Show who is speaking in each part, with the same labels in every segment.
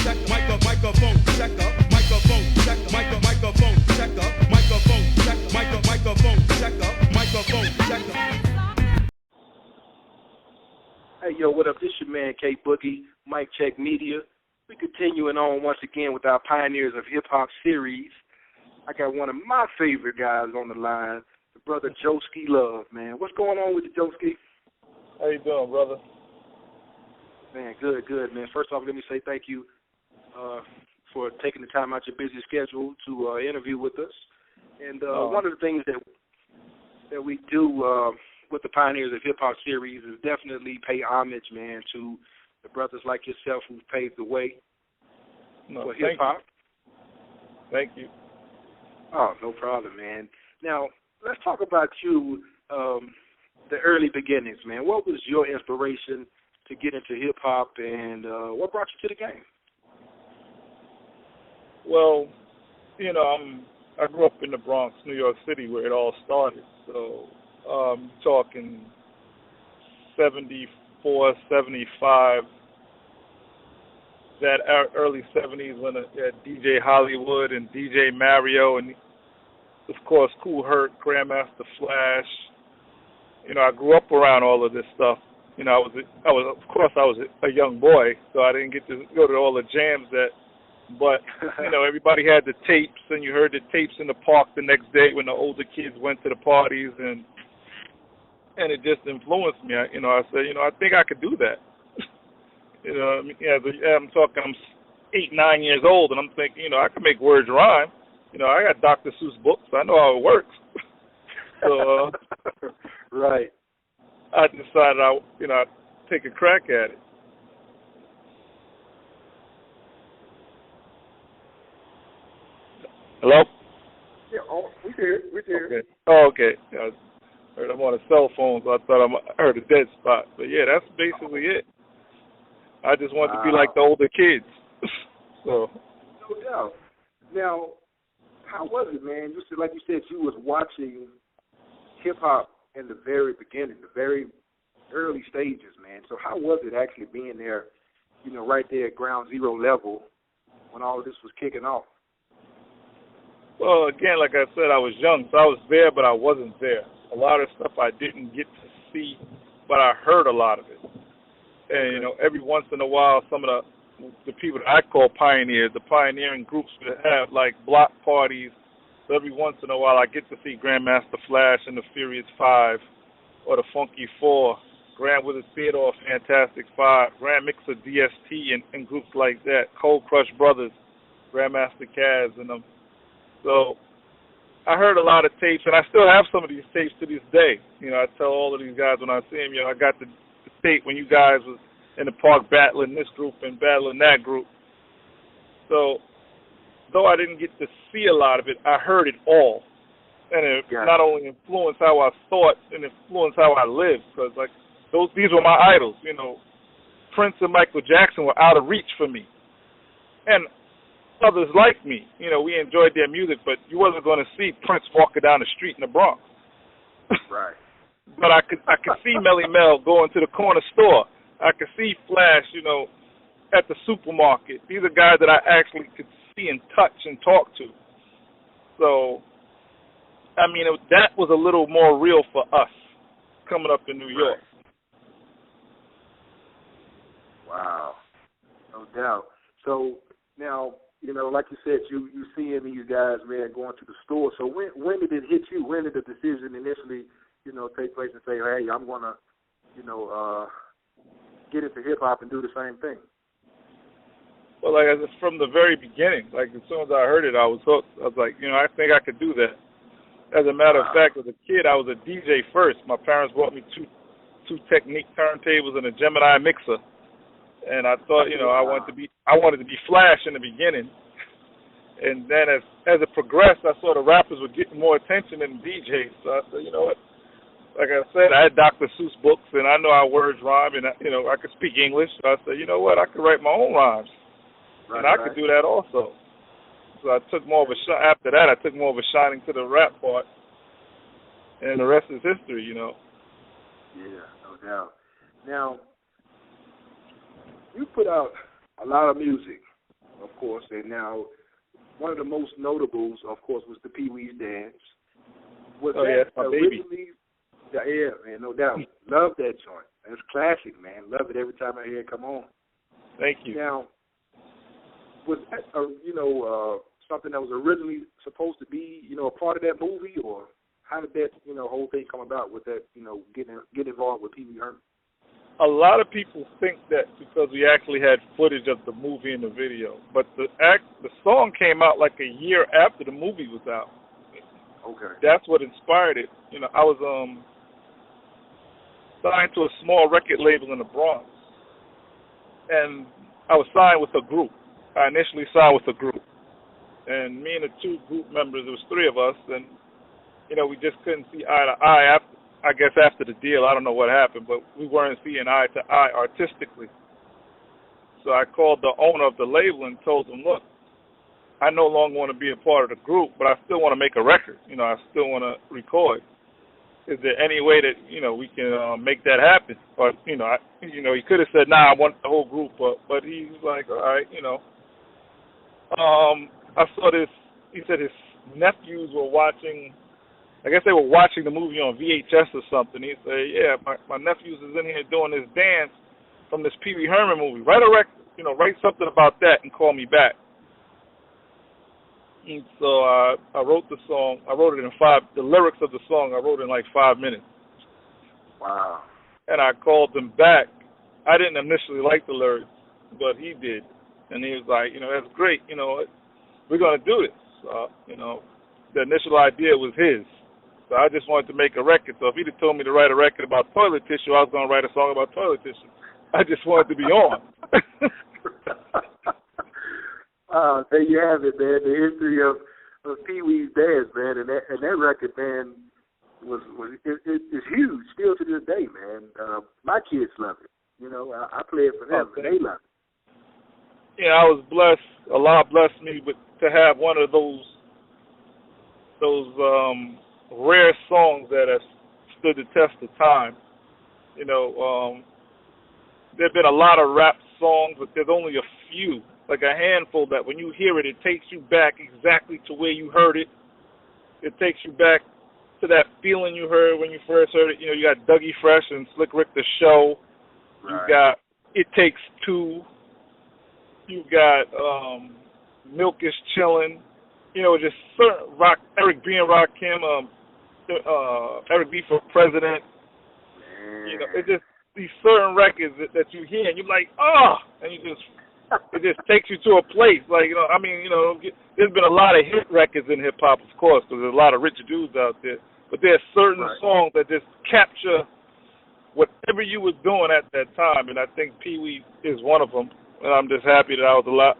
Speaker 1: microphone checker, microphone checker, microphone checker, microphone checker, microphone checker, microphone checker.
Speaker 2: Hey, yo, what up? This your man, K Boogie, Mic Check Media. We continuing on once again with our Pioneers of Hip-Hop series. I got one of my favorite guys on the line, the brother Joeski Love, man. What's going on with you, Joeski?
Speaker 3: How you doing, brother?
Speaker 2: Man, good, man. First off, let me say thank you for taking the time out your busy schedule to interview with us. And one of the things that we do with the Pioneers of Hip-Hop series is definitely pay homage, man, to the brothers like yourself who've paved the way for hip-hop.
Speaker 3: Thank you.
Speaker 2: Oh, no problem, man. Now, let's talk about you, the early beginnings, man. What was your inspiration to get into hip-hop, and what brought you to the game?
Speaker 3: Well, you know, I grew up in the Bronx, New York City, where it all started. So, talking 74, 75, that early 70s when DJ Hollywood and DJ Mario and, of course, Kool Herc, Grandmaster Flash. You know, I grew up around all of this stuff. You know, I was a young boy, so I didn't get to go to all the jams but, you know, everybody had the tapes, and you heard the tapes in the park the next day when the older kids went to the parties, and it just influenced me. I said, I think I could do that. I'm 8, 9 years old, and I'm thinking, I can make words rhyme. I got Dr. Seuss books. I know how it works. So,
Speaker 2: right.
Speaker 3: I decided I'd take a crack at it. Hello?
Speaker 2: Yeah, we did.
Speaker 3: Okay. Oh, okay. Yeah, I heard I'm on a cell phone, so I thought I heard a dead spot. But yeah, that's basically it. I just want to be like the older kids. So.
Speaker 2: No doubt. Now, how was it, man? Just like you said, you was watching hip-hop in the very beginning, the very early stages, man. So how was it actually being there, right there at ground zero level when all of this was kicking off?
Speaker 3: Well, again, like I said, I was young, so I was there, but I wasn't there. A lot of stuff I didn't get to see, but I heard a lot of it. And, every once in a while, some of the people that I call pioneers, the pioneering groups that have, like, block parties. So every once in a while, I get to see Grandmaster Flash and the Furious Five, or the Funky Four, Grand Wizard Theodore, Fantastic Five, Grand Mixer DST, and groups like that, Cold Crush Brothers, Grandmaster Kaz, and them. So I heard a lot of tapes, and I still have some of these tapes to this day. I tell all of these guys when I see them, I got the tape when you guys was in the park battling this group and battling that group. So though I didn't get to see a lot of it, I heard it all. And it not only influenced how I thought and influenced how I lived, because these were my idols. Prince and Michael Jackson were out of reach for me. And others like me, we enjoyed their music, but you wasn't going to see Prince walking down the street in the Bronx.
Speaker 2: Right.
Speaker 3: But I could see Melly Mel going to the corner store. I could see Flash, at the supermarket. These are guys that I actually could see and touch and talk to. So, that was a little more real for us coming up in New York.
Speaker 2: Wow. No doubt. So, now, like you said, you seeing these guys, man, going to the store. So when did it hit you? When did the decision initially, take place and say, hey, I'm going to, get into hip-hop and do the same thing?
Speaker 3: Well, from the very beginning, as soon as I heard it, I was hooked. I was like, I think I could do that. As a matter of fact, as a kid, I was a DJ first. My parents bought me two Technique turntables and a Gemini mixer. And I thought, I wanted to be Flash in the beginning. And then as it progressed, I saw the rappers were getting more attention than DJs. So I said, you know what? Like I said, I had Dr. Seuss books, and I know how words rhyme, and I could speak English. So I said, you know what? I could write my own rhymes, and I could do that also. So I took more of a shot. After that, I took more of a shining to the rap part, and the rest is history. Yeah,
Speaker 2: no doubt. Now, you put out a lot of music, of course, and now one of the most notables, of course, was the Pee Wee's Dance. Was
Speaker 3: that's my baby.
Speaker 2: Yeah, man, no doubt. Love that joint. That's classic, man. Love it every time I hear it come on.
Speaker 3: Thank you.
Speaker 2: Now, was that, something that was originally supposed to be, a part of that movie, or how did that, whole thing come about with that, getting involved with Pee Wee Herman?
Speaker 3: A lot of people think that because we actually had footage of the movie and the video, but the song came out like a year after the movie was out.
Speaker 2: Okay.
Speaker 3: That's what inspired it. I was signed to a small record label in the Bronx, and I was signed with a group. I initially signed with a group, and me and the two group members, there was three of us, and we just couldn't see eye to eye. After the deal, I don't know what happened, but we weren't seeing eye to eye artistically. So I called the owner of the label and told him, look, I no longer want to be a part of the group, but I still want to make a record. I still want to record. Is there any way that, we can make that happen? Or, he could have said, nah, I want the whole group, but he's like, all right, I saw this, he said his nephews were watching, I guess they were watching the movie on VHS or something. He said, yeah, my nephews is in here doing this dance from this Pee Wee Herman movie. Write something about that and call me back. And so I wrote the song. I wrote it in the lyrics of the song I wrote in like 5 minutes.
Speaker 2: Wow.
Speaker 3: And I called him back. I didn't initially like the lyrics, but he did. And he was like, that's great. We're going to do this. The initial idea was his. So I just wanted to make a record. So if he'd have told me to write a record about toilet tissue, I was going to write a song about toilet tissue. I just wanted to be on.
Speaker 2: There you have it, man. The history of Pee Wee's Dance, man, and that record, man, is huge still to this day, man. My kids love it. I play it for them, and they love it.
Speaker 3: Yeah, I was blessed. Allah blessed me to have one of those rare songs that have stood the test of time. There've been a lot of rap songs, but there's only a few, like a handful, that when you hear it, it takes you back exactly to where you heard it. It takes you back to that feeling you heard when you first heard it. You got Dougie Fresh and Slick Rick the Show.
Speaker 2: Right.
Speaker 3: You got It Takes Two. You got Milk is Chillin'. Just certain rock, Eric B. and Rakim, Eric B. for President. It's just these certain records that you hear and you're like, and it just takes you to a place. Like, there's been a lot of hit records in hip hop, of course, because there's a lot of rich dudes out there. But there's certain songs that just capture whatever you was doing at that time, and I think Pee Wee is one of them. And I'm just happy that I was allowed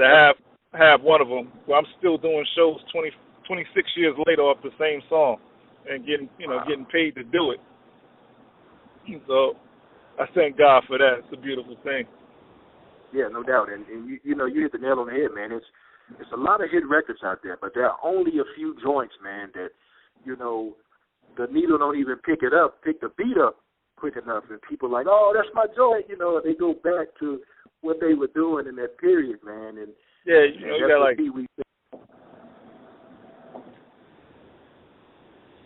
Speaker 3: to have one of them. Well, I'm still doing shows 26 years later off the same song, and getting paid to do it. So I thank God for that. It's a beautiful thing.
Speaker 2: Yeah, no doubt. And you hit the nail on the head, man. It's a lot of hit records out there, but there are only a few joints, man, that the needle don't even pick the beat up quick enough, and people are like, oh, that's my joint. They go back to what they were doing in that period, man. And
Speaker 3: yeah, you got like.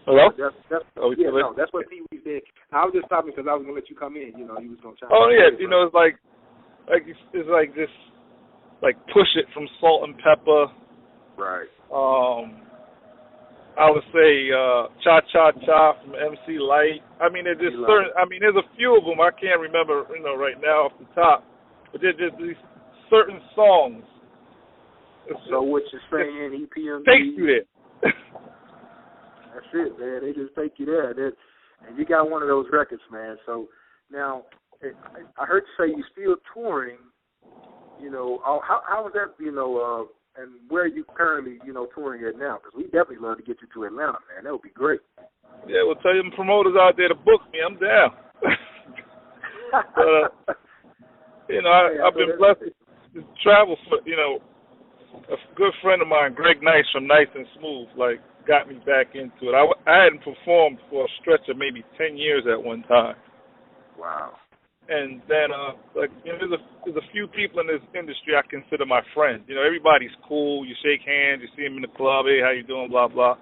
Speaker 3: Hello?
Speaker 2: That's what Pee Wee did. I was just stopping because I was gonna let you come in. You was gonna try.
Speaker 3: Oh yeah, it's like this, like Push It from Salt and Pepper.
Speaker 2: Right.
Speaker 3: I would say Cha Cha Cha from MC Light. There's just certain. There's a few of them I can't remember, right now off the top. But there's just these certain songs.
Speaker 2: So what you're saying, EPMD
Speaker 3: takes you there.
Speaker 2: That's it, man. They just take you there, and you got one of those records, man. So now, I heard you say you're still touring. How is that? And where are you currently, touring at now? Because we definitely love to get you to Atlanta, man. That would be great.
Speaker 3: Yeah, well, tell them promoters out there to book me. I'm down. I've been blessed to travel for, a good friend of mine, Greg Nice from Nice and Smooth, got me back into it. I hadn't performed for a stretch of maybe 10 years at one time.
Speaker 2: Wow.
Speaker 3: And then, there's a few people in this industry I consider my friends. Everybody's cool. You shake hands. You see them in the club. Hey, how you doing? Blah, blah.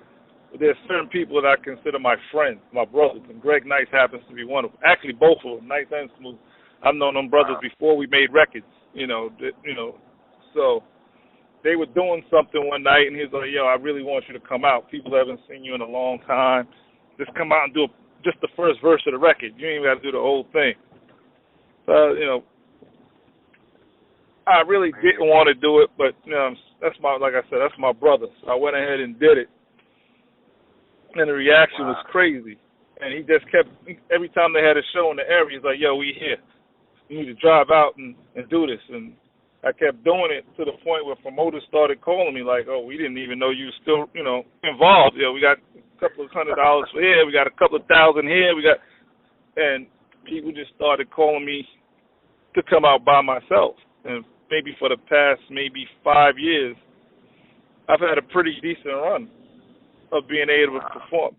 Speaker 3: But there's certain people that I consider my friends, my brothers. And Greg Nice happens to be one of them. Actually, both of them, Nice and Smooth. I've known them brothers before we made records, So they were doing something one night, and he was like, yo, I really want you to come out. People haven't seen you in a long time. Just come out and do just the first verse of the record. You ain't even got to do the whole thing. I really didn't want to do it, but like I said, that's my brother. So I went ahead and did it, and the reaction was crazy. And he just kept, every time they had a show in the area, he's like, "Yo, we here. You need to drive out and do this." And I kept doing it to the point where promoters started calling me like, "Oh, we didn't even know you were still, involved. We got a couple of $100 for here, we got a couple of thousand here, and people just started calling me to come out by myself. And maybe for the past 5 years, I've had a pretty decent run of being able to perform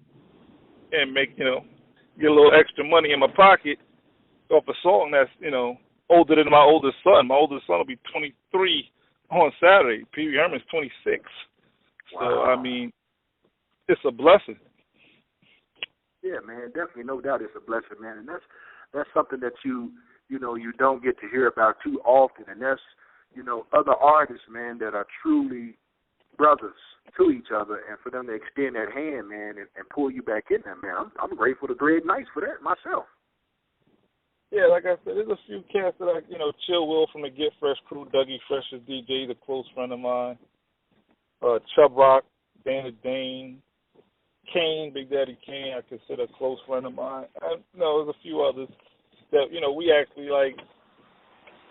Speaker 3: and make, get a little extra money in my pocket off a song that's, older than my oldest son. My oldest son will be 23 on Saturday. Pee Wee Herman's 26.
Speaker 2: Wow.
Speaker 3: So, it's a blessing.
Speaker 2: Yeah, man, definitely, no doubt it's a blessing, man. And that's something that you don't get to hear about too often. And that's, other artists, man, that are truly brothers to each other, and for them to extend that hand, man, and pull you back in there, man. I'm grateful to Greg Nice for that myself.
Speaker 3: Yeah, like I said, there's a few cats that I, Chill Will from the Get Fresh crew, Dougie Fresh's DJ, the close friend of mine, Chubb Rock, Dana Dane, Kane, Big Daddy Kane, I consider a close friend of mine. There's a few others that, we actually,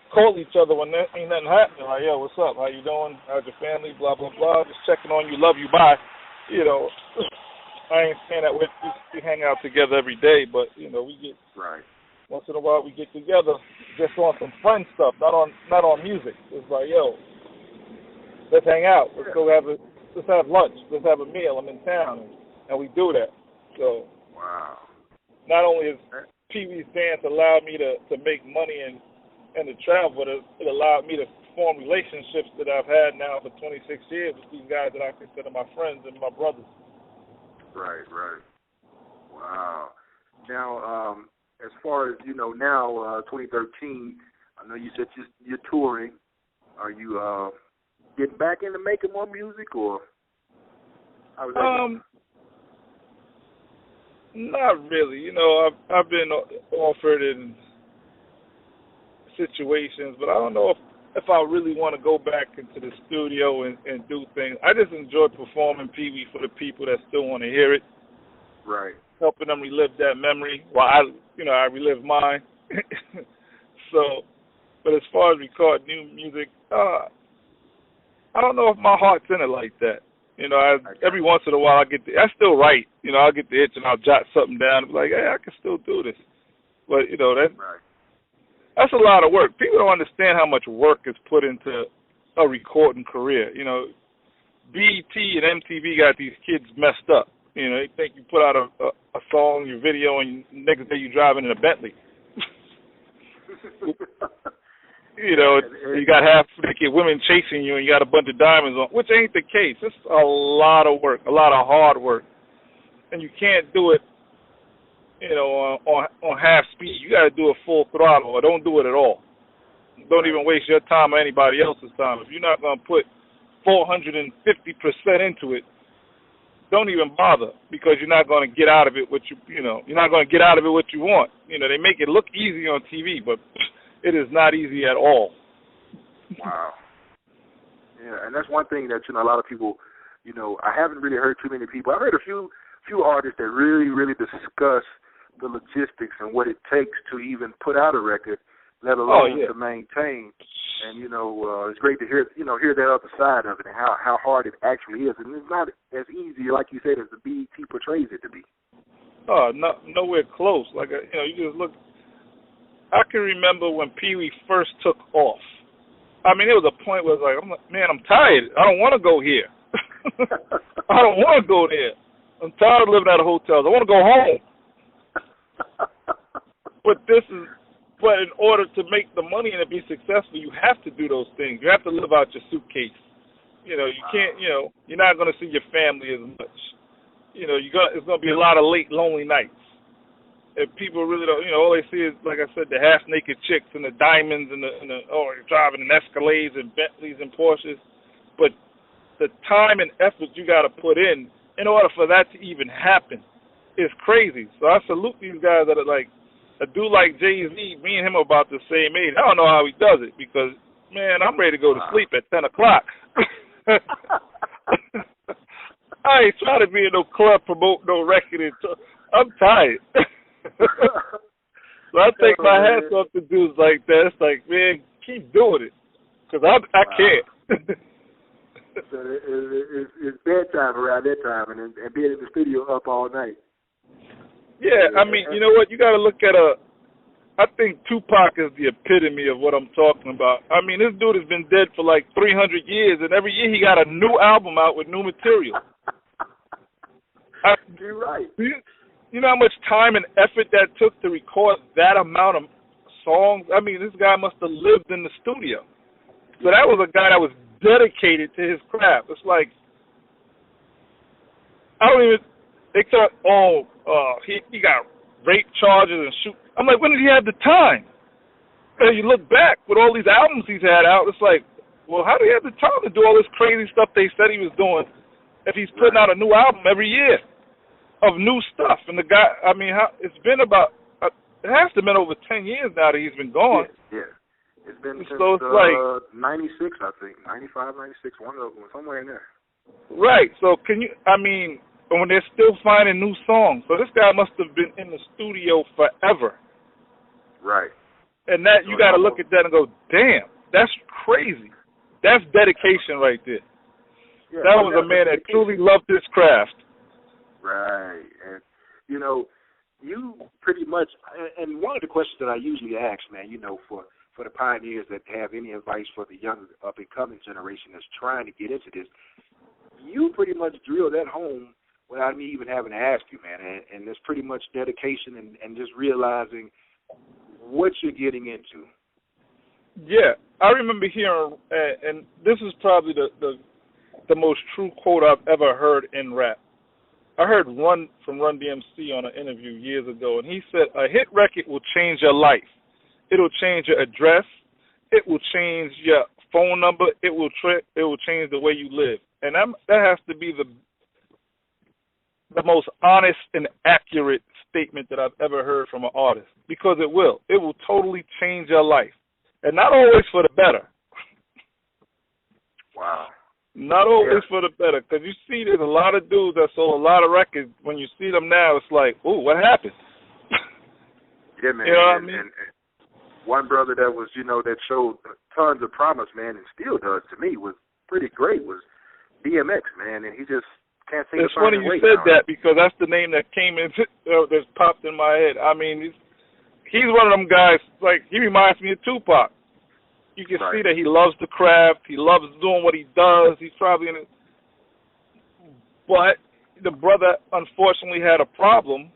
Speaker 3: call each other when there ain't nothing happening. Like, yo, what's up? How you doing? How's your family? Blah, blah, blah. Just checking on you. Love you. Bye. I ain't saying that we hang out together every day, but, we get,
Speaker 2: right.
Speaker 3: Once in a while we get together just on some friend stuff, not on music. It's like, yo, let's hang out. Let's go let's have lunch. Let's have a meal. I'm in town. And we do that. So,
Speaker 2: wow.
Speaker 3: Not only has Pee Wee's dance allowed me to make money and to travel, but it allowed me to form relationships that I've had now for 26 years with these guys that I consider my friends and my brothers.
Speaker 2: Right. Wow. Now, as far as, now, 2013, I know you said you're touring. Are you getting back into making more music, or how is that going?
Speaker 3: Not really. I've been offered in situations, but I don't know if I really want to go back into the studio and do things. I just enjoy performing Pee Wee for the people that still want to hear it.
Speaker 2: Right.
Speaker 3: Helping them relive that memory while I relive mine. So, but as far as record new music, I don't know if my heart's in it like that. Every once in a while I still write. I'll get the itch and I'll jot something down and be like, hey, I can still do this. But, that's a lot of work. People don't understand how much work is put into a recording career. BET and MTV got these kids messed up. They think you put out a song, your video, and next day you're driving in a Bentley. You got half naked women chasing you and you got a bunch of diamonds on, which ain't the case. It's a lot of work, a lot of hard work. And you can't do it, on half speed. You got to do it full throttle, or don't do it at all. Don't even waste your time or anybody else's time. If you're not going to put 450% into it, don't even bother, because you're not going to get out of it what you're not going to get out of it what you want. They make it look easy on TV, but it is not easy at all.
Speaker 2: Wow. Yeah, and that's one thing that, a lot of people, I haven't really heard too many people. I've heard a few artists that really, really discuss the logistics and what it takes to even put out a record, let alone to maintain. And, it's great to hear that other side of it and how hard it actually is. And it's not as easy, like you said, as the BET portrays it to be.
Speaker 3: Oh, nowhere close. Like, you just look. I can remember when Pee Wee first took off. I mean, there was a point where it was like, man, I'm tired. I don't want to go here. I don't want to go there. I'm tired of living out of hotels. I want to go home. But this is But in order to make the money and to be successful, you have to do those things. You have to live out your suitcase. You know, you can't. You know, you're not going to see your family as much. You know, it's going to be a lot of late, lonely nights. If people really don't, you know, all they see is, like I said, the half-naked chicks and the diamonds and you're driving in Escalades and Bentleys and Porsches. But the time and effort you got to put in order for that to even happen is crazy. So I salute these guys that are like, a dude like Jay-Z, me and him are about the same age. I don't know how he does it because, man, I'm ready to go to sleep at 10 o'clock. I ain't trying to be in no club, promote no record. I'm tired. So I take my hats off to dudes like that. It's like, man, keep doing it because I can't.
Speaker 2: So it's bedtime around that time and being in the studio up all night. Yeah,
Speaker 3: I mean, you know what? You got to look at I think Tupac is the epitome of what I'm talking about. I mean, this dude has been dead for like 300 years, and every year he got a new album out with new material.
Speaker 2: You're right.
Speaker 3: You know how much time and effort that took to record that amount of songs? I mean, this guy must have lived in the studio. So that was a guy that was dedicated to his craft. It's like, they thought, he got rape charges and shoot. I'm like, when did he have the time? And you look back with all these albums he's had out, it's like, well, how did he have the time to do all this crazy stuff they said he was doing if he's putting out a new album every year of new stuff? And the guy, I mean, it has to have been over 10 years now that he's been gone.
Speaker 2: Yeah. It's been since
Speaker 3: so it's like
Speaker 2: 96, I think, 95, 96, one of them, somewhere in there.
Speaker 3: Right. So when they're still finding new songs. So this guy must have been in the studio forever.
Speaker 2: Right.
Speaker 3: And that you got to look at that and go, damn, that's crazy. That's dedication right there. Yeah, that was a man that truly loved his craft.
Speaker 2: Right. And, you know, you pretty much, and one of the questions that I usually ask, man, you know, for the pioneers that have any advice for the young up-and-coming generation that's trying to get into this, you pretty much drill that home without me even having to ask you, man. And there's pretty much dedication and just realizing what you're getting into.
Speaker 3: Yeah, I remember hearing, and this is probably the most true quote I've ever heard in rap. I heard Run DMC on an interview years ago, and he said, a hit record will change your life. It'll change your address. It will change your phone number. It will change the way you live. And that has to be the most honest and accurate statement that I've ever heard from an artist, because it will. It will totally change your life. And not always for the better.
Speaker 2: Wow.
Speaker 3: Not always for the better, because you see there's a lot of dudes that sold a lot of records. When you see them now, it's like, ooh, what happened?
Speaker 2: Yeah, man.
Speaker 3: You know what I mean?
Speaker 2: And one brother that was, you know, that showed tons of promise, man, and still does to me, was pretty great, was DMX, man, and he just can't seem to find his way.
Speaker 3: It's funny you said that, because that's the name that came in, that's popped in my head. I mean, he's one of them guys, like, he reminds me of Tupac. You can see that he loves the craft. He loves doing what he does. He's probably in it. But the brother, unfortunately, had a problem,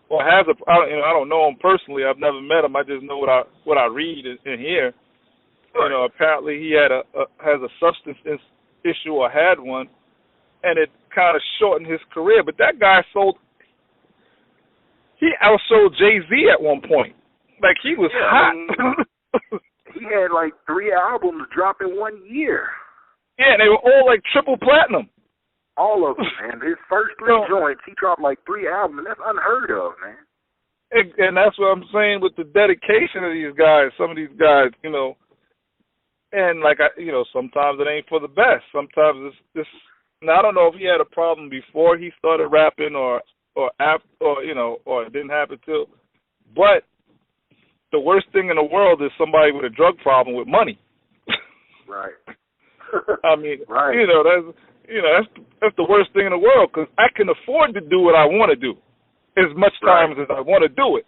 Speaker 3: or has I don't know him personally. I've never met him. I just know what I read and hear. You know, apparently he has a substance issue or had one, and it kind of shortened his career. But that guy he outsold Jay-Z at one point. Like, he was hot.
Speaker 2: He had like 3 albums drop in 1 year.
Speaker 3: Yeah, they were all like triple platinum.
Speaker 2: All of them, man. His first 3 joints, he dropped like 3 albums, and that's unheard of, man.
Speaker 3: And that's what I'm saying with the dedication of these guys. Some of these guys, you know, and like sometimes it ain't for the best. Sometimes it's. Now I don't know if he had a problem before he started rapping, or after, or it didn't happen till, but. The worst thing in the world is somebody with a drug problem with money.
Speaker 2: Right.
Speaker 3: I mean, that's the worst thing in the world, because I can afford to do what I want to do as much times as I want to do it.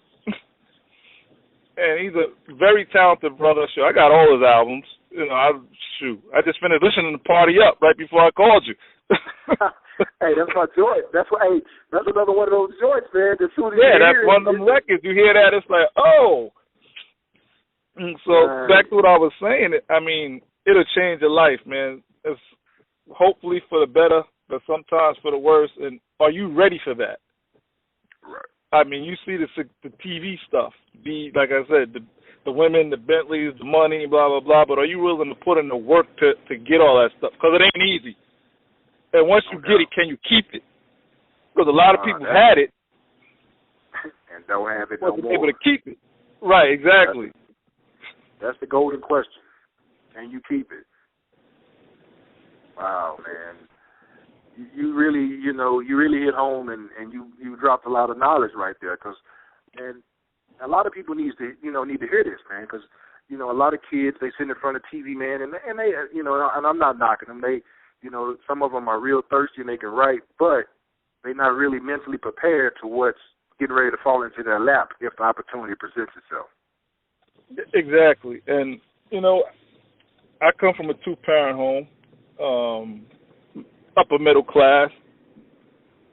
Speaker 3: And he's a very talented brother. Sure, I got all his albums. You know, I just finished listening to Party Up right before I called you.
Speaker 2: Hey, that's my joint. That's another one of those joints, man.
Speaker 3: That's one of them records. You hear that, it's like, oh. So back to what I was saying, I mean, it'll change your life, man. It's hopefully for the better, but sometimes for the worse. And are you ready for that?
Speaker 2: Right.
Speaker 3: I mean, you see the TV stuff. Like I said, the women, the Bentleys, the money, blah, blah, blah. But are you willing to put in the work to get all that stuff? Because it ain't easy. And once you get it, can you keep it? Because a lot of people had it
Speaker 2: and don't have it no more.
Speaker 3: Able to keep it. Right, exactly.
Speaker 2: That's the golden question. Can you keep it? Wow, man. You really, you really hit home, and you dropped a lot of knowledge right there. And a lot of people need to hear this, man, because, a lot of kids, they sit in front of TV, man, and they, and I'm not knocking them. They, some of them are real thirsty and they can write, but they're not really mentally prepared to what's getting ready to fall into their lap if the opportunity presents itself.
Speaker 3: Exactly. And, I come from a two-parent home, upper middle class.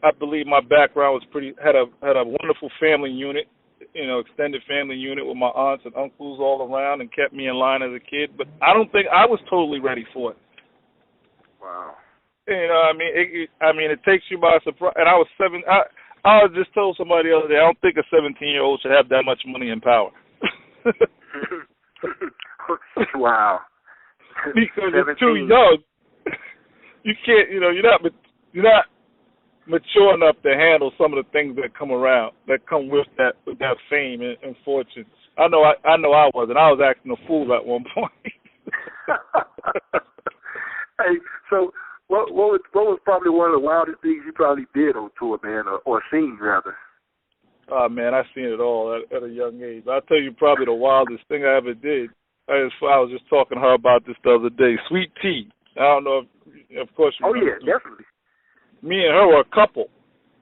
Speaker 3: I believe my background was had a wonderful family unit, extended family unit with my aunts and uncles all around and kept me in line as a kid. But I don't think I was totally ready for it.
Speaker 2: Wow.
Speaker 3: It takes you by surprise. And I was 7. I was just told somebody the other day, I don't think a 17-year-old should have that much money and power.
Speaker 2: Wow.
Speaker 3: Because you're too young. You can't, you're not mature enough to handle some of the things that come with that fame and fortune. I know I wasn't. I was acting a fool at one point.
Speaker 2: Hey, so what was probably one of the wildest things you probably did on tour, man, or seen rather?
Speaker 3: Oh man, I seen it all at a young age. I'll tell you probably the wildest thing I ever did. I was just talking to her about this the other day. Sweet Tea. I don't know if, of course. You
Speaker 2: yeah, definitely.
Speaker 3: Me and her were a couple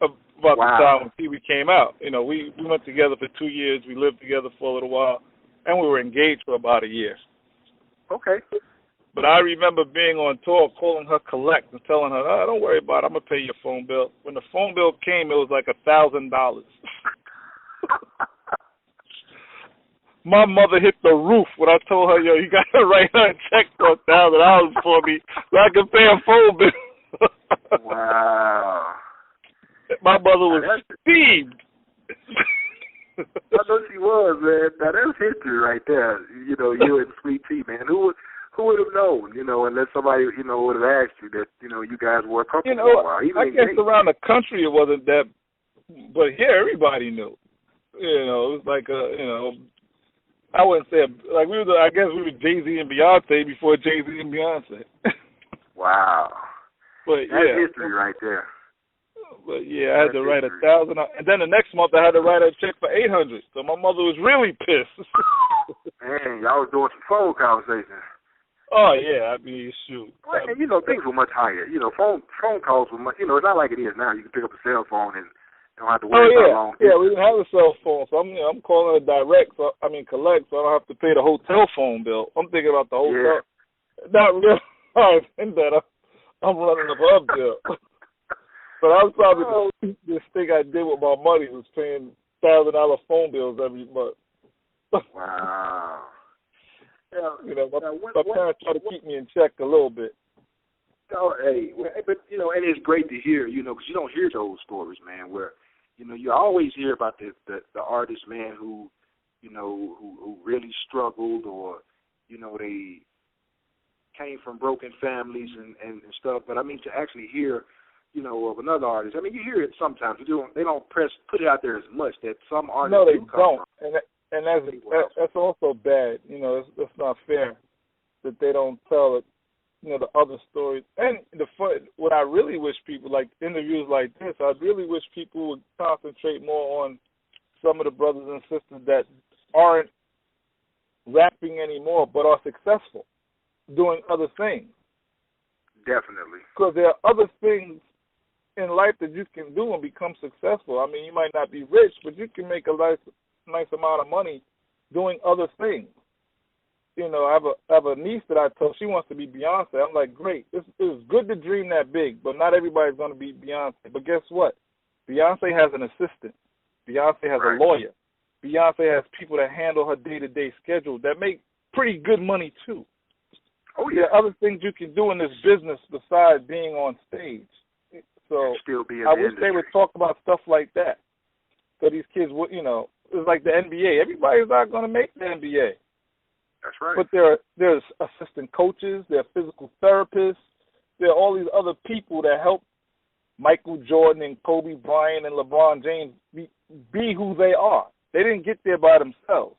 Speaker 3: about
Speaker 2: wow.
Speaker 3: the time when Pee Wee came out. We went together for 2 years. We lived together for a little while, and we were engaged for about a year.
Speaker 2: Okay.
Speaker 3: But I remember being on tour, calling her collect and telling her, "Oh, don't worry about it. I'm gonna pay your phone bill." When the phone bill came, it was like $1,000. My mother hit the roof when I told her, "Yo, you gotta write her a check for $1,000 for me so I can pay a phone bill."
Speaker 2: Wow.
Speaker 3: My mother was steamed.
Speaker 2: I know she was, man. Now that's history right there. You and Sweet Tea, man. Who would have known? Unless somebody would have asked you that. You guys were a couple for a while.
Speaker 3: I guess around the country it wasn't that, but here everybody knew. It was like I wouldn't say like I guess we were Jay-Z and Beyonce before Jay-Z and Beyonce.
Speaker 2: Wow.
Speaker 3: But
Speaker 2: that's history right there.
Speaker 3: But yeah, I had to write $1,000, and then the next month I had to write a check for $800. So my mother was really pissed.
Speaker 2: Man, y'all was doing some phone conversations.
Speaker 3: Oh yeah, shoot.
Speaker 2: Well, things were much higher. Phone calls were much. It's not like it is now. You can pick up a cell phone and don't have to worry about long distance.
Speaker 3: Yeah, we didn't have a cell phone, so I'm calling it direct. Collect, so I don't have to pay the hotel phone bill. I'm thinking about the hotel. Yeah. Not realizing that I'm running above there. But I was probably the stupidest thing I did with my money was paying $1,000 phone bills every month.
Speaker 2: Wow.
Speaker 3: My parents try to keep me in check a little bit.
Speaker 2: Oh, hey, but and it's great to hear, because you don't hear those stories, man. Where, you always hear about the artist, man, who really struggled, or they came from broken families and stuff. But to actually hear, of another artist. You hear it sometimes. They don't put it out there as much that some artists.
Speaker 3: No, they don't. And that's also bad. It's not fair that they don't tell it. The other stories. And what I really wish people, like interviews like this, I really wish people would concentrate more on some of the brothers and sisters that aren't rapping anymore but are successful doing other things.
Speaker 2: Definitely.
Speaker 3: Because there are other things in life that you can do and become successful. You might not be rich, but you can make a nice amount of money doing other things. I have a niece that I told she wants to be Beyonce. I'm like, great. It's good to dream that big, but not everybody's going to be Beyonce. But guess what? Beyonce has an assistant. Beyonce has a lawyer. Beyonce has people that handle her day-to-day schedule that make pretty good money too.
Speaker 2: Oh yeah.
Speaker 3: There are other things you can do in this business besides being on stage. So
Speaker 2: still be in
Speaker 3: I
Speaker 2: the
Speaker 3: wish
Speaker 2: industry.
Speaker 3: they would talk about stuff like that. So these kids would, it's like the NBA. Everybody's not going to make the NBA.
Speaker 2: That's right.
Speaker 3: But there's assistant coaches, there are physical therapists, there are all these other people that help Michael Jordan and Kobe Bryant and LeBron James be who they are. They didn't get there by themselves.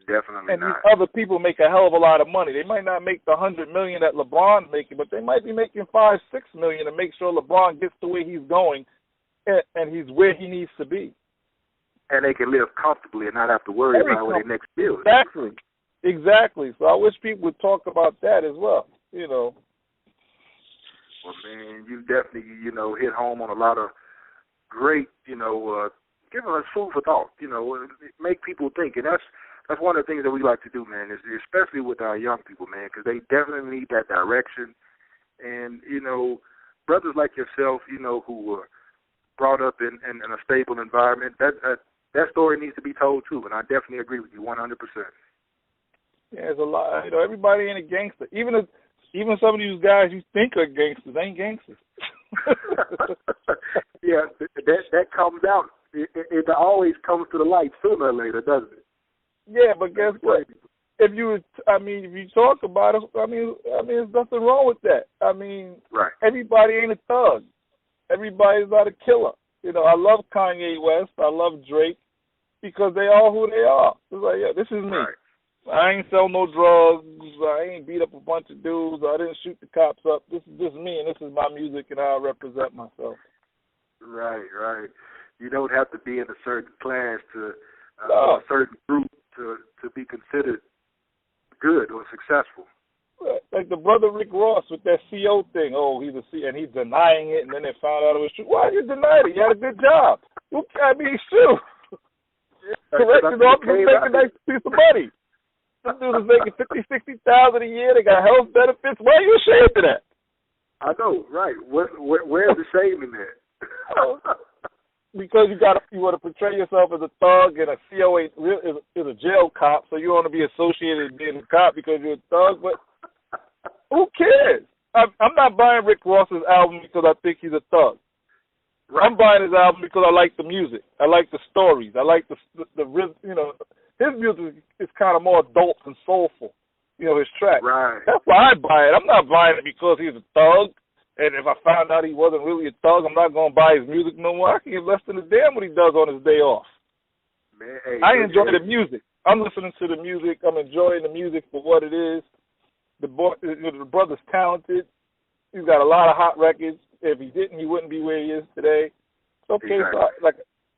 Speaker 2: Definitely
Speaker 3: and
Speaker 2: not.
Speaker 3: These other people make a hell of a lot of money. They might not make the $100 million that LeBron's making, but they might be making $5-6 million to make sure LeBron gets to where he's going, and he's where he needs to be.
Speaker 2: And they can live comfortably and not have to worry about what their next bill is.
Speaker 3: Exactly. So I wish people would talk about that as well.
Speaker 2: Well, man, you definitely, hit home on a lot of great, giving us food for thought. Make people think, and that's one of the things that we like to do, man. Is especially with our young people, man, because they definitely need that direction. And brothers like yourself, who were brought up in a stable environment, that story needs to be told too. And I definitely agree with you 100%.
Speaker 3: Yeah, there's a lot. Everybody ain't a gangster. Even some of these guys you think are gangsters ain't gangsters.
Speaker 2: Yeah, that comes out. It always comes to the light sooner or later, doesn't it?
Speaker 3: Yeah, but guess what? If you talk about it, there's nothing wrong with that.
Speaker 2: Right.
Speaker 3: Everybody ain't a thug. Everybody's not a killer. I love Kanye West. I love Drake because they are who they are. It's like, yeah, this is me.
Speaker 2: Right.
Speaker 3: I ain't sell no drugs. I ain't beat up a bunch of dudes. I didn't shoot the cops up. This is just me, and this is my music, and how I represent myself.
Speaker 2: Right. You don't have to be in a certain class or a certain group to be considered good or successful.
Speaker 3: Like the brother Rick Ross with that CO thing. Oh, he's a C, and he's denying it, and then they found out it was true. Why you denied it? You had a good job. It's true. Corrections officer making a nice piece of money. This dude is making $50,000-$60,000 a year. They got health benefits. Why are you ashamed of that?
Speaker 2: I know, right? Where's the shame in that?
Speaker 3: Because you want to portray yourself as a thug, and a COA is a jail cop, so you want to be associated with being a cop because you're a thug. But who cares? I'm not buying Rick Ross's album because I think he's a thug. Right. I'm buying his album because I like the music. I like the stories. I like the his music is kind of more adult and soulful, his track.
Speaker 2: Right.
Speaker 3: That's why I buy it. I'm not buying it because he's a thug. And if I found out he wasn't really a thug, I'm not going to buy his music no more. I can give less than a damn what he does on his day off.
Speaker 2: Man, hey,
Speaker 3: I enjoy the music. I'm listening to the music. I'm enjoying the music for what it is. The brother's talented. He's got a lot of hot records. If he didn't, he wouldn't be where he is today. Okay, exactly. So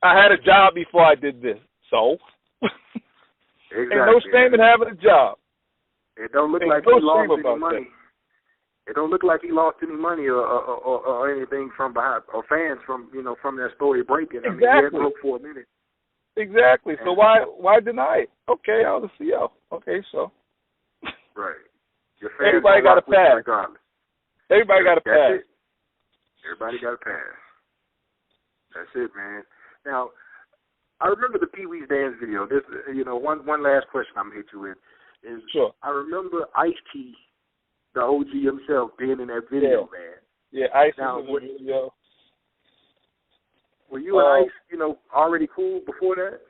Speaker 3: I had a job before I did this. So
Speaker 2: exactly.
Speaker 3: Ain't no shame in having a job.
Speaker 2: It don't look like he lost any money. It don't look like he lost any money or anything from behind, or fans from that story breaking.
Speaker 3: Exactly.
Speaker 2: He had broke for a minute.
Speaker 3: Exactly. So why deny it? Okay, I was a CO. Okay, so
Speaker 2: right. Your fans
Speaker 3: everybody got a pass.
Speaker 2: Regardless.
Speaker 3: Everybody got a pass.
Speaker 2: It. Everybody got a pass. That's it, man. Now, I remember the Pee Wee's Dance video. This, one last question I'm gonna hit you with is,
Speaker 3: sure.
Speaker 2: I remember Ice-T, the OG himself, being in that video, man.
Speaker 3: Yeah, Ice was in the video.
Speaker 2: Were you and Ice, already cool before that?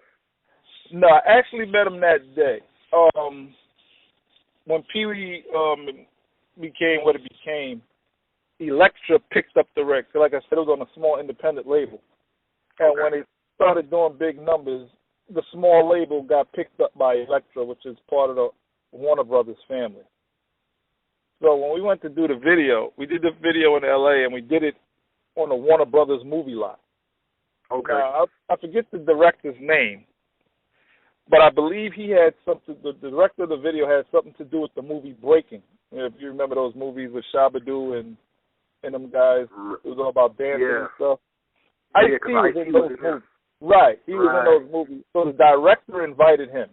Speaker 3: No, I actually met him that day. When Pee Wee became what it became, Elektra picked up the record. Like I said, it was on a small independent label. And when it started doing big numbers, the small label got picked up by Elektra, which is part of the Warner Brothers family. So when we went to do the video, we did the video in L.A., and we did it on the Warner Brothers movie lot.
Speaker 2: Okay.
Speaker 3: Now, I forget the director's name, but I believe he had something, the director of the video had something to do with the movie Breaking. If you remember those movies with Shabba-Doo and them guys, it was all about dancing and stuff. Ice-T was in those movies. Right, he was in those movies. So the director invited him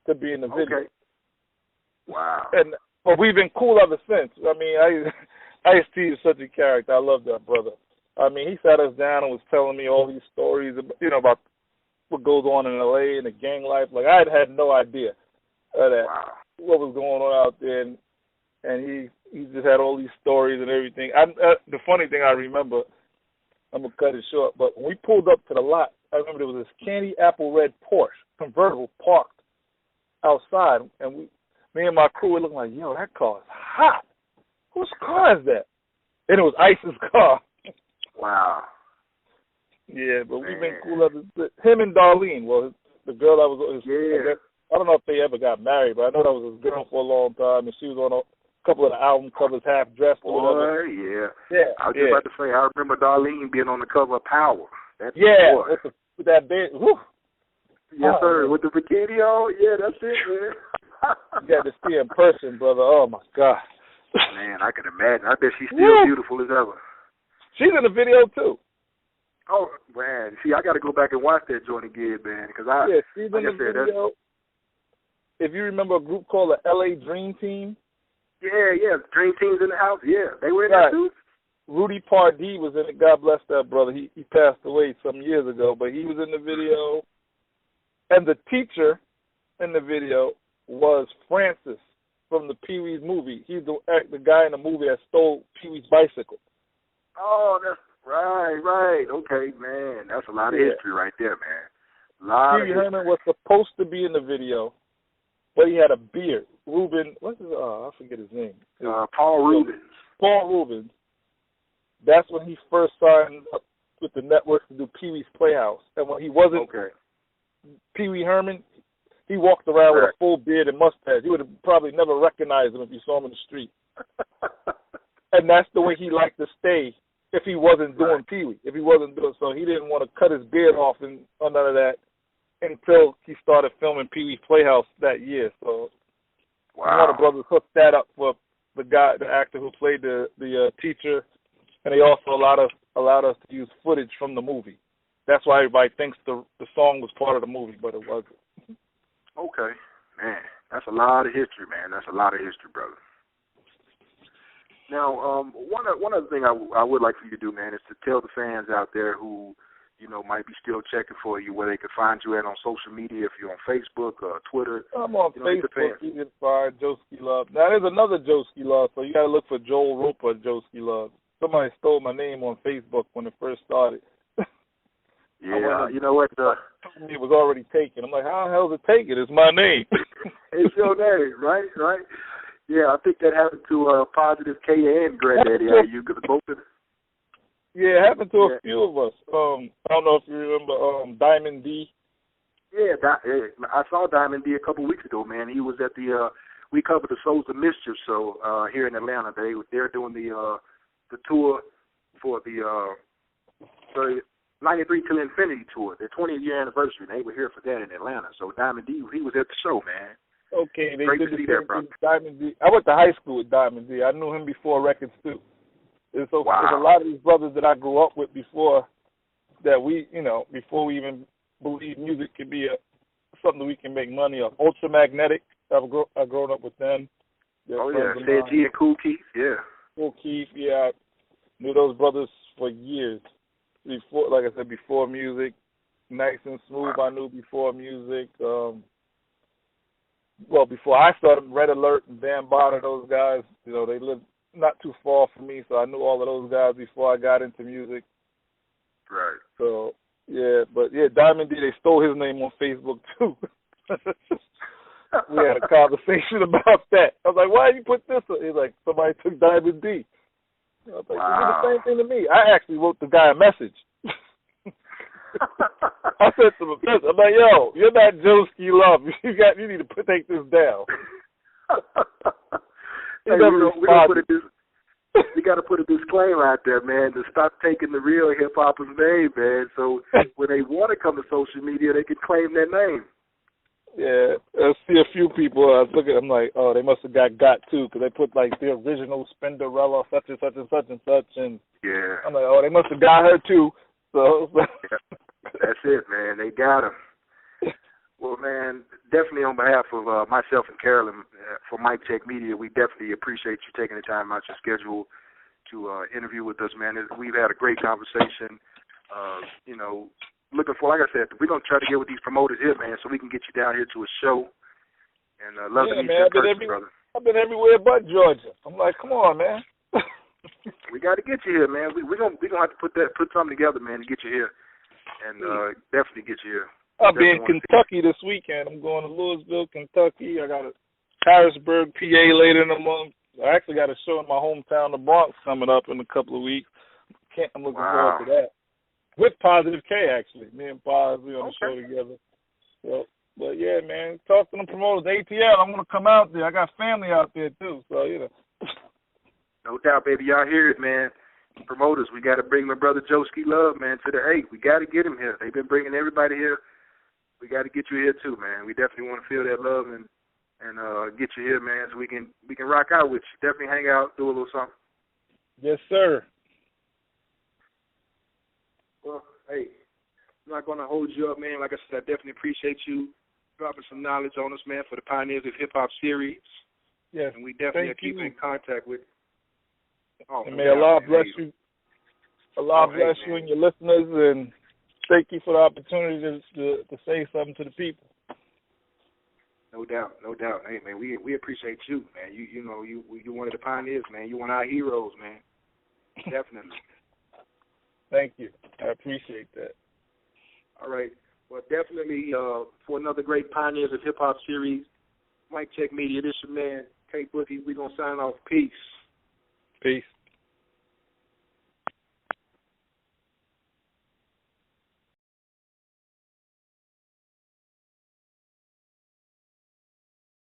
Speaker 3: to be in the video.
Speaker 2: Okay. Wow.
Speaker 3: But we've been cool ever since. I mean, Ice-T is such a character. I love that brother. I mean, he sat us down and was telling me all these stories, about what goes on in L.A. and the gang life. Like, I had no idea that what was going on out there, and he just had all these stories and everything. The funny thing I remember, I'm going to cut it short, but when we pulled up to the lot, I remember there was this candy apple red Porsche convertible parked outside, and me and my crew were looking like, yo, that car is hot. Whose car is that? And it was Ice's car.
Speaker 2: Wow.
Speaker 3: Yeah, but we've been cool ever since. Him and Darlene, well, the girl that was his, I don't know if they ever got married, but I know that was his girl for a long time, and she was on a couple of the album covers, half dressed or whatever.
Speaker 2: Yeah. I was just about to say, I remember Darlene being on the cover of Power. That's
Speaker 3: with that bed. Whew.
Speaker 2: Yes, sir. With the bikini on? Yeah, that's it, man.
Speaker 3: You got to see her in person, brother. Oh, my God.
Speaker 2: Man, I can imagine. I bet she's still beautiful as ever.
Speaker 3: She's in the video, too.
Speaker 2: Oh, man. See, I got to go back and watch that joint again, man. Because
Speaker 3: she's in the video. If you remember a group called the L.A. Dream Team.
Speaker 2: Yeah. Dream Team's in the house. Yeah. They were in there, too?
Speaker 3: Rudy Pardee was in it. God bless that brother. He passed away some years ago, but he was in the video. And the teacher in the video was Francis from the Pee-wee's movie. He's the guy in the movie that stole Pee-wee's bicycle.
Speaker 2: Oh, that's right. Okay, man. That's a lot of history right there, man.
Speaker 3: Pee-wee Herman was supposed to be in the video, but he had a beard. Ruben, I forget his name.
Speaker 2: Paul Rubens.
Speaker 3: Paul Rubens. That's when he first signed up with the network to do Pee-wee's Playhouse. And when he wasn't Pee-wee Herman, he walked around with a full beard and mustache. You would have probably never recognized him if you saw him in the street. And that's the way he liked to stay if he wasn't doing Pee-wee. If he wasn't doing so, he didn't want to cut his beard off and none of that until he started filming Pee-wee's Playhouse that year. So Warner Brothers hooked that up for the actor who played the teacher, and they also allowed us to use footage from the movie. That's why everybody thinks the song was part of the movie, but it wasn't.
Speaker 2: Okay. Man, that's a lot of history, man. That's a lot of history, brother. Now, one other thing I would like for you to do, man, is to tell the fans out there who, might be still checking for you, where they can find you at on social media, if you're on Facebook or Twitter.
Speaker 3: I'm on Facebook. You can find Joeski Love. Now, there's another Joeski Love, so you got to look for Joel Roper Joeski Love. Somebody stole my name on Facebook when it first started.
Speaker 2: Yeah, you know what?
Speaker 3: It was already taken. I'm like, how the hell is it taken? It's my name.
Speaker 2: It's your name, right? Yeah, I think that happened to Positive K and Granddaddy. You both of them.
Speaker 3: Yeah, it happened to a few of us. I don't know if you remember Diamond D.
Speaker 2: Yeah, I saw Diamond D a couple weeks ago, man. He was at we covered the Souls of Mischief show here in Atlanta. They're doing the tour for the 93 Till Infinity tour, their 20th year anniversary. They were here for that in Atlanta. So Diamond D, he was at the show, man.
Speaker 3: Okay, they
Speaker 2: great
Speaker 3: did
Speaker 2: to see
Speaker 3: the
Speaker 2: that, brother.
Speaker 3: Diamond D. I went to high school with Diamond D. I knew him before records too. There's a lot of these brothers that I grew up with before that before we even believed music could be something we can make money of. Ultramagnetic, I've grown up with them.
Speaker 2: Said G and Kool Keith,
Speaker 3: Kool Keith, I knew those brothers for years. Before, like I said, before music, Nice and Smooth, I knew before music. Before I started, Red Alert and Van Bada, those guys, they lived not too far from me, so I knew all of those guys before I got into music.
Speaker 2: Right.
Speaker 3: So, Diamond D, they stole his name on Facebook, too. We had a conversation about that. I was like, why you put this? He's like, somebody took Diamond D. I was like, you did the same thing to me. I actually wrote the guy a message. I sent him a message. I'm like, yo, you're not Joeski Love. You need to take this down.
Speaker 2: Hey, we got to put a disclaimer out there, man, to stop taking the real hip hopper's name, man. So when they want to come to social media, they can claim their name.
Speaker 3: Yeah, I see a few people. I was looking. I'm like, oh, they must have got too, because they put like the original Spinderella, such and such and such and such, and I'm like, oh, they must have got her too. So
Speaker 2: that's it, man. They got her. Well, man, definitely on behalf of myself and Carolyn for Mic Check Media, we definitely appreciate you taking the time out your schedule to interview with us, man. We've had a great conversation. looking for, like I said, we're gonna try to get with these promoters here, man, so we can get you down here to a show. And love to meet you in person, brother.
Speaker 3: I've been everywhere but Georgia. I'm like, come on, man.
Speaker 2: We got to get you here, man. We're gonna have to put something together, man, to get you here, and definitely get you here.
Speaker 3: I'll be in Kentucky this weekend. I'm going to Louisville, Kentucky. I got a Harrisburg, PA later in the month. I actually got a show in my hometown, the Bronx, coming up in a couple of weeks. I'm looking forward to that. With Positive K, actually. Me and Paz, we on the show together. So, but yeah, man, talk to them promoters. ATL, I'm gonna come out there. I got family out there too, so you know.
Speaker 2: No doubt, baby. Y'all hear it, man. Promoters, we got to bring my brother Joeski Love, man, to the 8. We got to get him here. They've been bringing everybody here. We got to get you here too, man. We definitely want to feel that love and get you here, man, so we can rock out with you. Definitely hang out, do a little something.
Speaker 3: Yes, sir.
Speaker 2: Well, hey, I'm not gonna hold you up, man. Like I said, I definitely appreciate you dropping some knowledge on us, man, for the Pioneers of Hip Hop series.
Speaker 3: Yes.
Speaker 2: And we definitely keep in contact with. Oh,
Speaker 3: and may Allah bless you. Allah bless you and your listeners, and thank you for the opportunity to say something to the people.
Speaker 2: No doubt, no doubt. Hey, man, we appreciate you, man. You know, you're one of the pioneers, man. You're one of our heroes, man. Definitely.
Speaker 3: Thank you. I appreciate that.
Speaker 2: All right. Well, definitely for another great Pioneers of Hip Hop series, Mic Check Media, this your man, K Bookie. We're going to sign off. Peace.
Speaker 3: Peace.